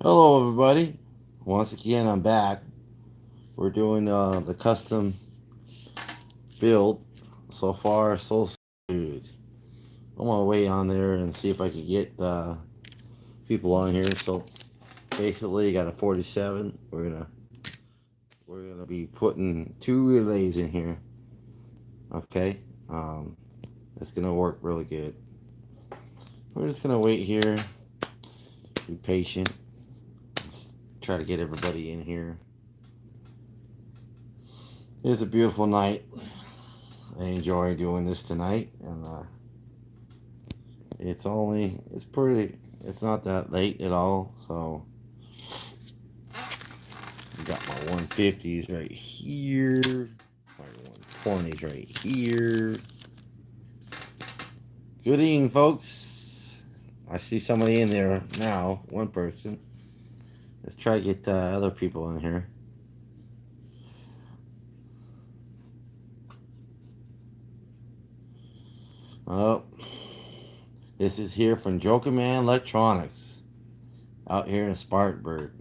Hello, everybody. Once again, I'm back. We're doing the custom build. So far, so good. I'm gonna wait on there and see if I can get people on here. So basically, got a 47. We're gonna be putting two relays in here. Okay, um, it's gonna work really good. We're just gonna wait here. Be patient. Let's try to get everybody in here. It's a beautiful night. I enjoy doing this tonight, and it's not that late at all. So I got my 150s right here, my 120s right here. Good evening, folks. I see somebody in there now, one person. Let's try to get other people in here. Oh, this is here from Joker Man Electronics out here in Spartanburg.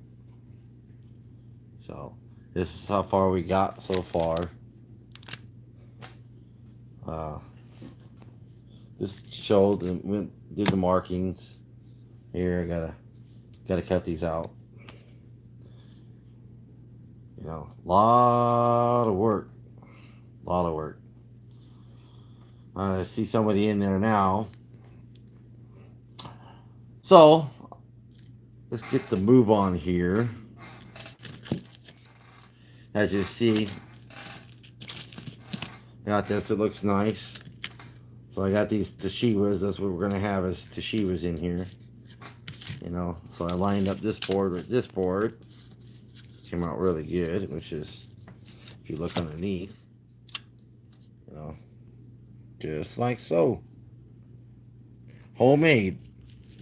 So this is how far we got so far. Uh, this showed and did the markings. Here, I gotta cut these out. Lot of work, lot of work. I see somebody in there now. So let's get the move on here. As you see, got this. It looks nice. So I got these Toshiwas. That's what we're gonna have is Toshiwas in here. So I lined up this board with this board. Came out really good, which is, if you look underneath, you know, just like so. Homemade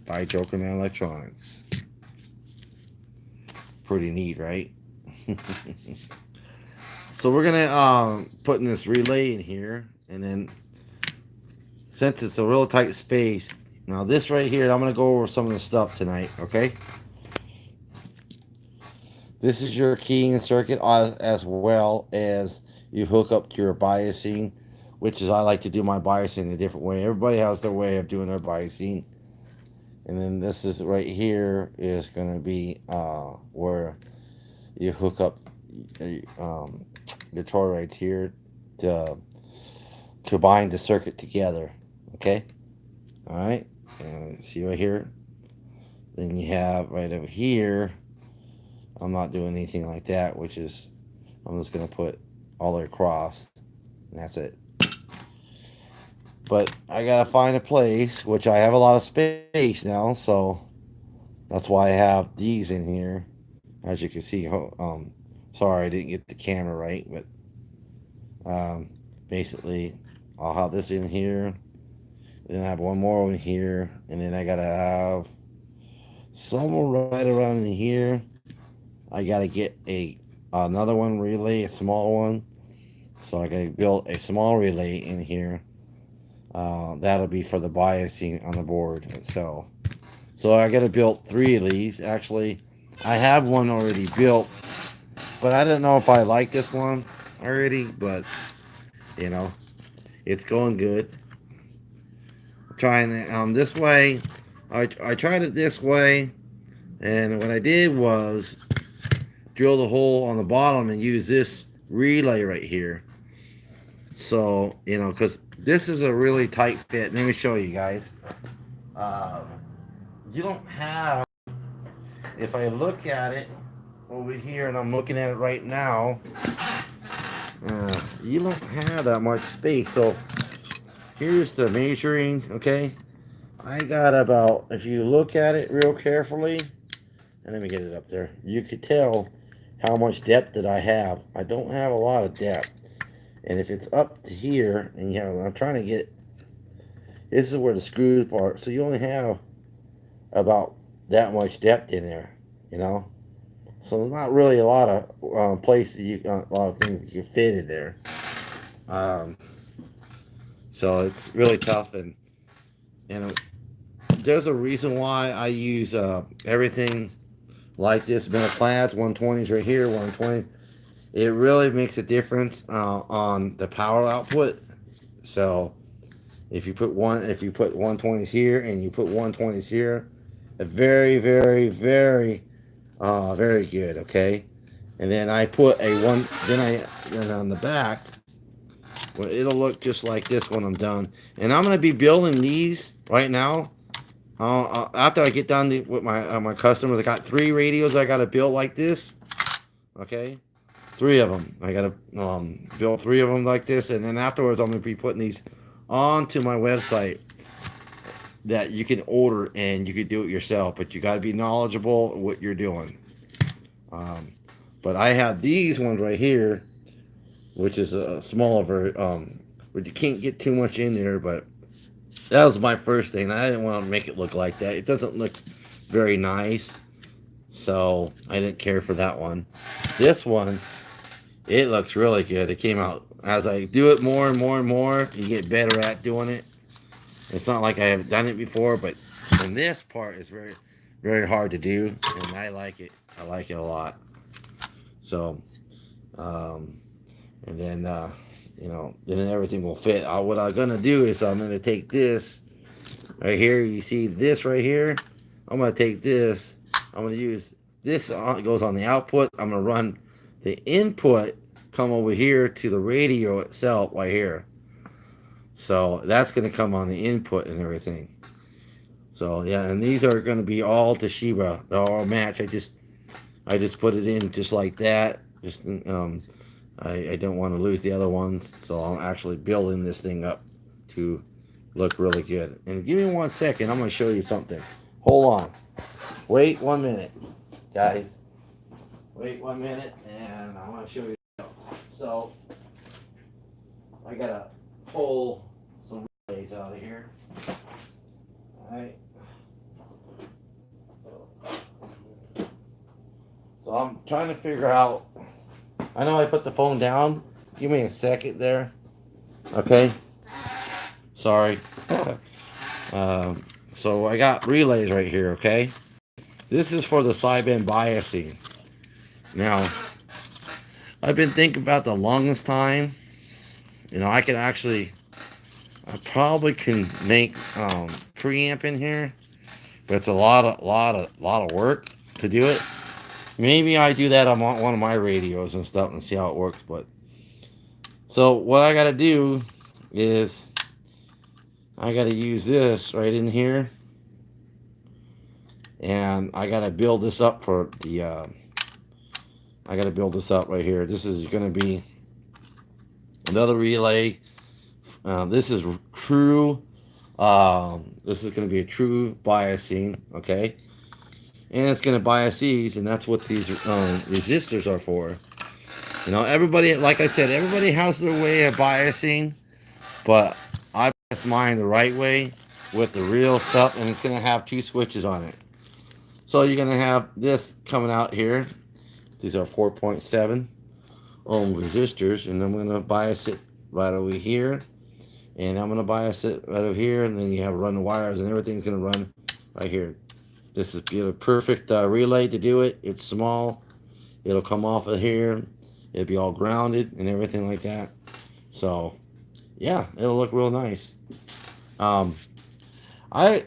by Joker Man Electronics. Pretty neat, right? So we're gonna put in this relay in here, and then since it's a real tight space, now this right here, I'm gonna go over some of the stuff tonight. Okay. This is your keying circuit as well as you hook up to your biasing, which is I like to do my biasing a different way. Everybody has their way of doing their biasing. And then this is right here is going to be where you hook up the toroids here to bind the circuit together. Okay? All right? And see right here? Then you have right over here, I'm not doing anything like that, which is I'm just going to put all the way across, and that's it. But I got to find a place, which I have a lot of space now, so that's why I have these in here. As you can see, sorry I didn't get the camera right, but basically I'll have this in here. Then I have one more in here, and then I gotta have somewhere right around in here. I gotta get another one relay, a small one. So I gotta build a small relay in here. That'll be for the biasing on the board itself. So I gotta build three of these. Actually, I have one already built, but I don't know if I like this one already. But you know, it's going good. Trying it this way. I tried it this way, and what I did was drill the hole on the bottom and use this relay right here. So because this is a really tight fit. Let me show you guys. Uh, you don't have. If I look at it over here, and I'm looking at it right now, you don't have that much space. So here's the measuring. Okay, I got about, if you look at it real carefully, and let me get it up there, you could tell how much depth that I have. I don't have a lot of depth. And if it's up to here, and I'm trying to get, this is where the screws part, so you only have about that much depth in there, you know. So there's not really a lot of places a lot of things you can fit in there. Um, so it's really tough, and there's a reason why I use everything like this middle class 120s right here, 120. It really makes a difference on the power output. So if you put 120s here and you put 120s here, very very very very good. Okay, and then I put a one. Then on the back, well, it'll look just like this when I'm done. And I'm gonna be building these right now. After I get done with my customers, I got 3 radios I gotta build like this. Okay, 3 of them. I gotta build 3 of them like this, and then afterwards I'm gonna be putting these onto my website that you can order and you can do it yourself. But you got to be knowledgeable what you're doing. Um, but I have these ones right here, which is a smaller, but you can't get too much in there. But that was my first thing. I didn't want to make it look like that. It doesn't look very nice, so I didn't care for that one. This one, it looks really good. It came out as I do it more and more and more. You get better at doing it. It's not like I haven't done it before, but and this part is very, very hard to do, and I like it. I like it a lot. So, um, and then then everything will fit. What I'm gonna do is I'm gonna take this right here. You see this right here? I'm gonna take this. I'm gonna use this. It goes on the output. I'm gonna run the input. Come over here to the radio itself right here. So that's going to come on the input and everything. So yeah, and these are going to be all Toshiba. They're all match. I just put it in just like that. Just I don't want to lose the other ones, so I'm actually building this thing up to look really good. And give me 1 second. I'm going to show you something. Hold on. Wait 1 minute, guys. Wait 1 minute, and I want to show you something. So I gotta pull some relays out of here. Alright. So I'm trying to figure out. I know I put the phone down. Give me a second there. Okay. Sorry. So I got relays right here, okay? This is for the sideband biasing. Now, I've been thinking about the longest time. I probably can make preamp in here, but it's a lot of work to do it. Maybe I do that on one of my radios and stuff and see how it works. But so what I got to do is I got to use this right in here, and I got to build this up for the. I got to build this up right here. This is going to be another relay. This is true. This is going to be a true biasing, okay? And it's going to bias these, and that's what these resistors are for. Everybody, like I said, everybody has their way of biasing, but I bias mine the right way with the real stuff, and it's going to have 2 switches on it. So you're going to have this coming out here. These are 4.7 ohm resistors, and I'm going to bias it right over here. And I'm going to bias it right over here, and then you have run the wires, and everything's going to run right here. This is a perfect relay to do it. It's small. It'll come off of here. It'll be all grounded and everything like that. So, yeah, it'll look real nice. I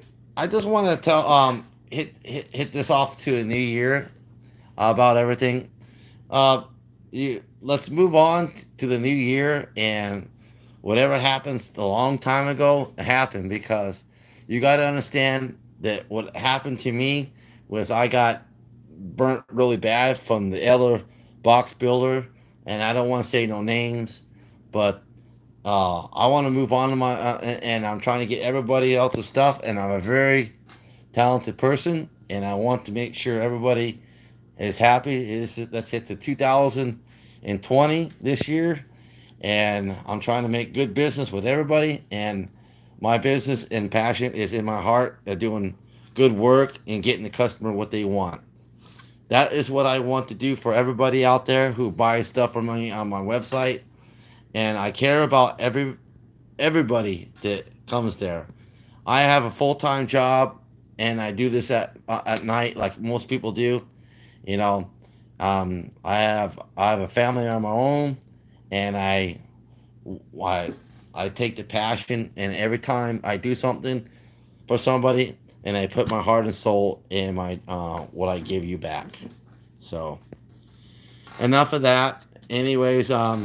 just want to tell hit this off to a new year about everything. Let's move on to the new year, and whatever happens a long time ago happened, because you got to understand that what happened to me was I got burnt really bad from the other box builder, and I don't want to say no names, but I want to move on to my and I'm trying to get everybody else's stuff, and I'm a very talented person, and I want to make sure everybody is happy. Let's hit the 2020 this year, and I'm trying to make good business with everybody, and my business and passion is in my heart of doing good work and getting the customer what they want. That is what I want to do for everybody out there who buys stuff from me on my website, and I care about everybody that comes there. I have a full-time job, and I do this at night like most people do, You know, I have a family on my own, and I I take the passion, and every time I do something for somebody, and I put my heart and soul in my what I give you back. So enough of that. Anyways, I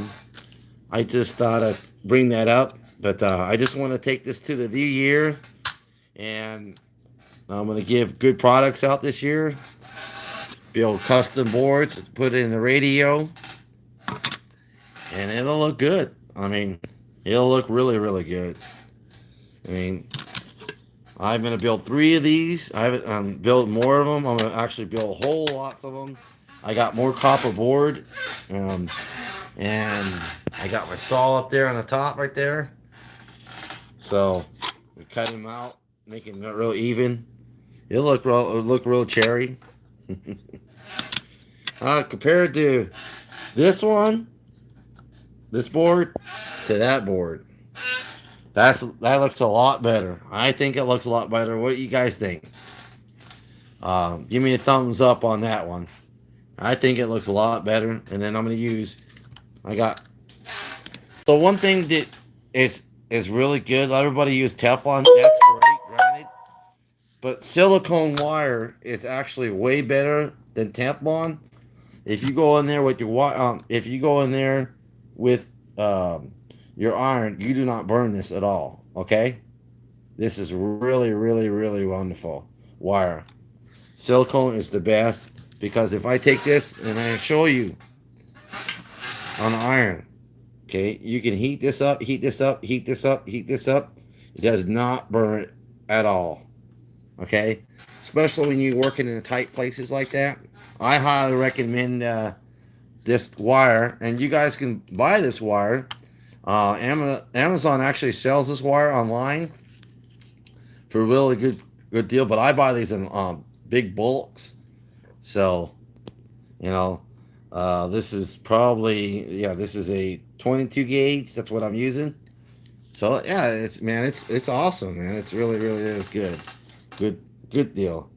just thought I'd bring that up, but I just want to take this to the new year, and I'm gonna give good products out this year. Build custom boards, put it in the radio, and it'll look good. I mean, it'll look really, really good. I mean, I'm gonna build 3 of these. I haven't built more of them. I'm gonna actually build whole lots of them. I got more copper board, um, and I got my saw up there on the top right there. So we cut him out, making it real even. It'll look real cherry. Compared to this one, this board, to that board, that looks a lot better. I think it looks a lot better. What do you guys think? Give me a thumbs up on that one. I think it looks a lot better. And then I'm gonna use. I got. So one thing that is really good. Everybody use Teflon. That's great, granted. But silicone wire is actually way better than Teflon. If you go in there with if you go in there with your iron, you do not burn this at all. Okay, this is really, really, really wonderful wire. Silicone is the best because if I take this and I show you on iron, okay, you can heat this up, heat this up, heat this up, heat this up. It does not burn it at all. Okay, especially when you're working in tight places like that. I highly recommend this wire, and you guys can buy this wire. Amazon actually sells this wire online for a really good deal, but I buy these in big bulks. So you know, this is probably, yeah, this is a 22 gauge. That's what I'm using. So yeah, it's awesome, man. It's really, really is good good deal.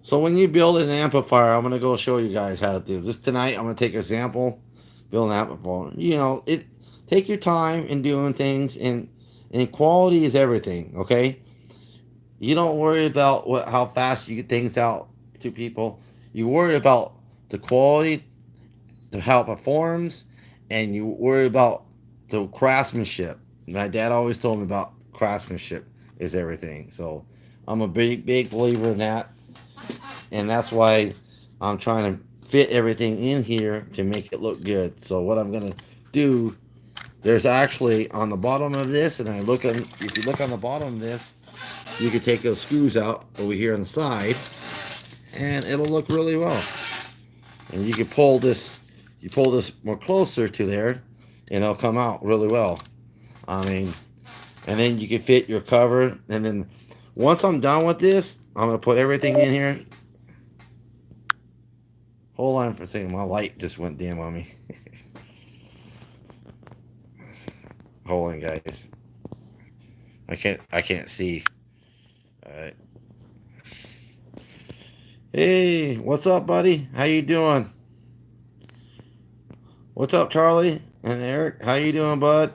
So when you build an amplifier, I'm gonna go show you guys how to do this tonight. I'm gonna take a sample, build an amplifier. Take your time in doing things, and quality is everything. Okay, you don't worry about how fast you get things out to people. You worry about the quality, the how it performs, and you worry about the craftsmanship. My dad always told me about craftsmanship is everything. So I'm a big believer in that, and that's why I'm trying to fit everything in here to make it look good. So what I'm gonna do, there's actually on the bottom of this, and if you look on the bottom of this, you can take those screws out over here on the side, and it'll look really well. And you can pull this more closer to there, and it'll come out really well. I mean, and then you can fit your cover, and then once I'm done with this, I'm gonna put everything in here. Hold on for a second, my light just went dim on me. Hold on, guys. I can't see. All right. Hey, what's up, buddy? How you doing? What's up, Charlie and Eric? How you doing, bud?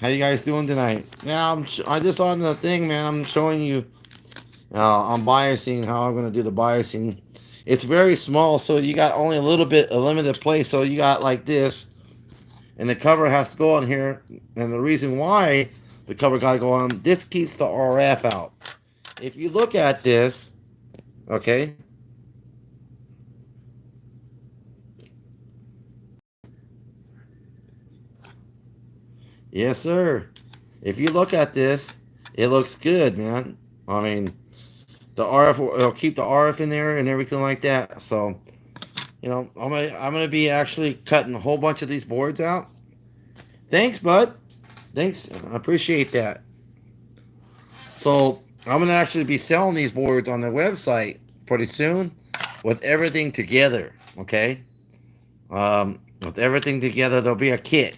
How you guys doing tonight? Yeah, I just on the thing, man. I'm showing you. I'm biasing how I'm gonna do the biasing. It's very small, so you got only a limited place. So you got like this, and the cover has to go on here. And the reason why the cover got to go on, this keeps the RF out. If you look at this, okay. Yes, sir. If you look at this, it looks good, man. I mean, the RF, it'll keep the RF in there and everything like that. So, I'm gonna be actually cutting a whole bunch of these boards out. Thanks, bud. Thanks. I appreciate that. So I'm gonna actually be selling these boards on the website pretty soon with everything together. Okay. With everything together, there'll be a kit.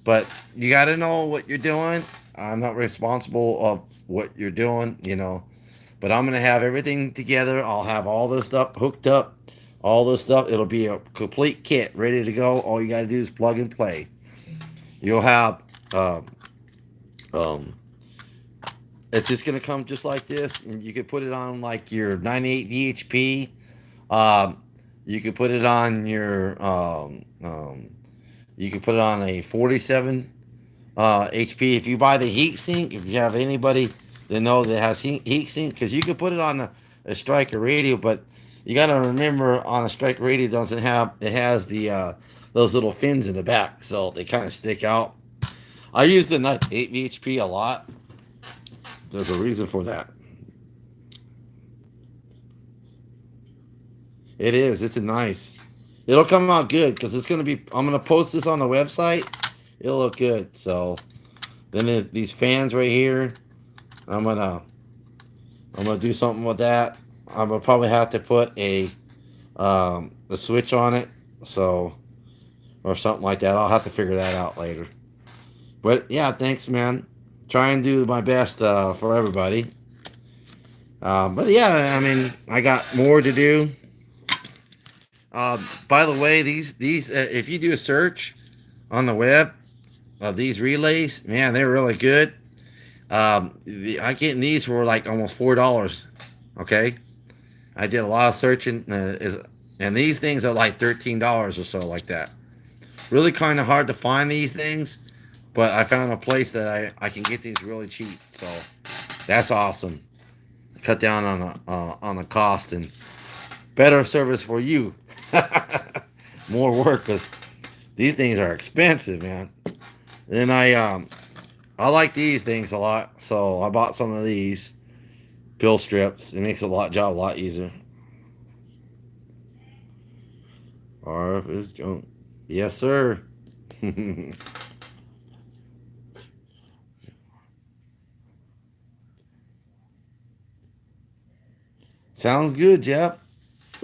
But you got to know what you're doing. I'm not responsible of what you're doing. But I'm gonna have everything together. I'll have all this stuff hooked up, all this stuff. It'll be a complete kit ready to go. All you got to do is plug and play. You'll have uh, um, it's just gonna come just like this, and you can put it on like your 98 VHP. Um, you can put it on your you can put it on a 47 HP. If you buy the heat sink, if you have anybody that know that has heat sink, because you can put it on a striker radio, but you got to remember on a striker radio doesn't have it has the those little fins in the back, so they kind of stick out. I use the 8 VHP a lot. There's a reason for that. It is. It's a nice. It'll come out good because it's gonna be. I'm gonna post this on the website. It'll look good. So then there's these fans right here. I'm gonna I'm gonna do something with that. I'm gonna probably have to put a switch on it. So or something like that. I'll have to figure that out later. But yeah, thanks, man. Try and do my best for everybody. But yeah, I mean, I got more to do. By the way, these if you do a search on the web of these relays, man, they're really good. I getting these for like almost $4. Okay, I did a lot of searching, and these things are like $13 or so, like that. Really kind of hard to find these things, but I found a place that I can get these really cheap. So that's awesome. Cut down on the cost and better service for you. More work because these things are expensive, man. And I like these things a lot, so I bought some of these pill strips. It makes job a lot easier. RF is junk. Yes, sir. Sounds good, Jeff.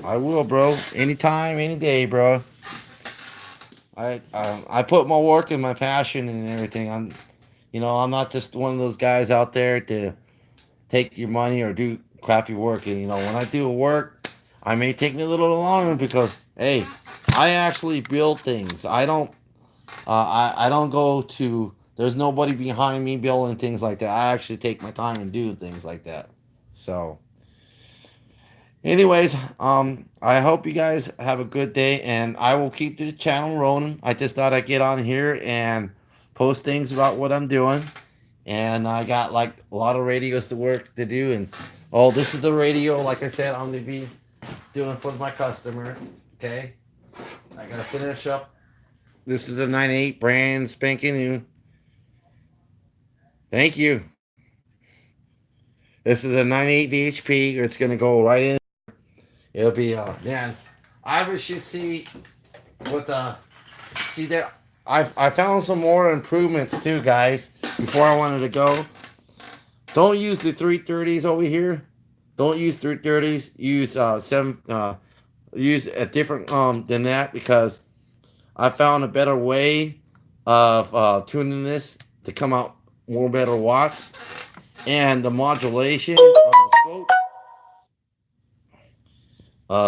I will, bro. Anytime, any day, bro. I put my work and my passion and everything. I'm not just one of those guys out there to take your money or do crappy work. And when I do work, I may take me a little longer because hey, I actually build things. I don't go to. There's nobody behind me building things like that. I actually take my time and do things like that. So. Anyways, I hope you guys have a good day, and I will keep the channel rolling. I just thought I'd get on here and post things about what I'm doing, and I got like a lot of radios to work to do, and oh, this is the radio, like I said, I'm gonna be doing for my customer. Okay, I gotta finish up. This is the 98 brand spanking new. Thank you. This is a 98 VHP. It's gonna go right in. It'll be man. I wish you see what the see there. I found some more improvements too, guys. Before I wanted to go, don't use the 330s over here. Don't use 330s. Use seven. Use a different than that because I found a better way of tuning this to come out more better watts and the modulation on the scope.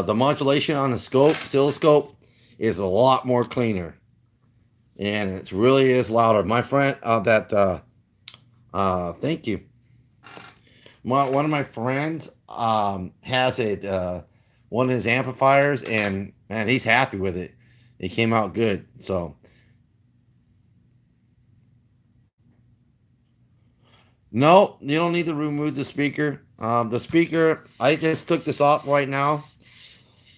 The modulation on the oscilloscope, is a lot more cleaner, and it really is louder. My friend, thank you. One of my friends has one of his amplifiers, and he's happy with it. It came out good. So no, you don't need to remove the speaker. The speaker, I just took this off right now.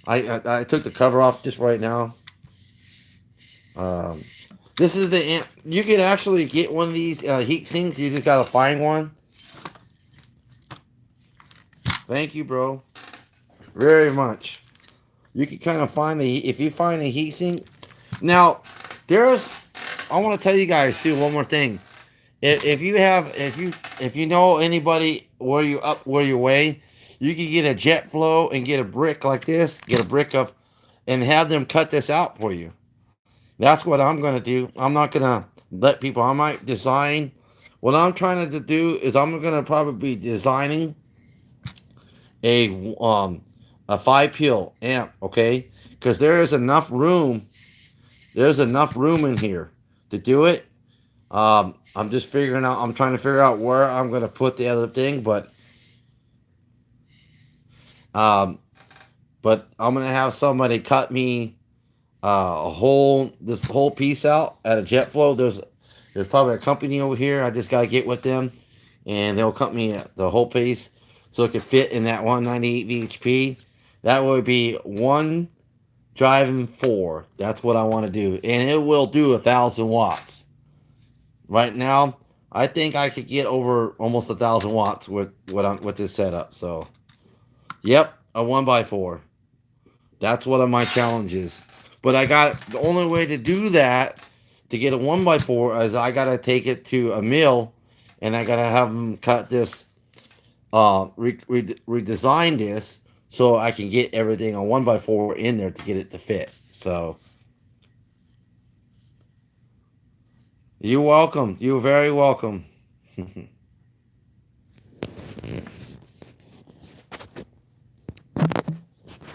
I took the cover off just right now. Um, this is the amp. You can actually get one of these heat sinks. You just gotta find one. Thank you, bro. Very much. You can kind of find if you find a heat sink. Now, I want to tell you guys too one more thing. If you know anybody where your way, you can get a jet flow and get a brick like this. Get a brick of, and have them cut this out for you. That's what I'm gonna do. I'm not gonna let people. I might design. What I'm trying to do is I'm gonna probably be designing a 5 pil amp, okay? Because there is enough room. There's enough room in here to do it. I'm just figuring out. I'm trying to figure out where I'm gonna put the other thing, um, but I'm gonna have somebody cut me this whole piece out at a jet flow. There's probably a company over here. I just gotta get with them, and they'll cut me the whole piece so it can fit in that 198 VHP. That would be one driving four. That's what I want to do, and it will do 1,000 watts. Right now, I think I could get over almost 1,000 watts with this setup. So, yep, a 1x4. That's one of my challenges. But I got the only way to do that to get a 1x4 is I gotta take it to a mill, and I gotta have them cut this, redesign this so I can get everything on 1x4 in there to get it to fit. So you're welcome. You're very welcome.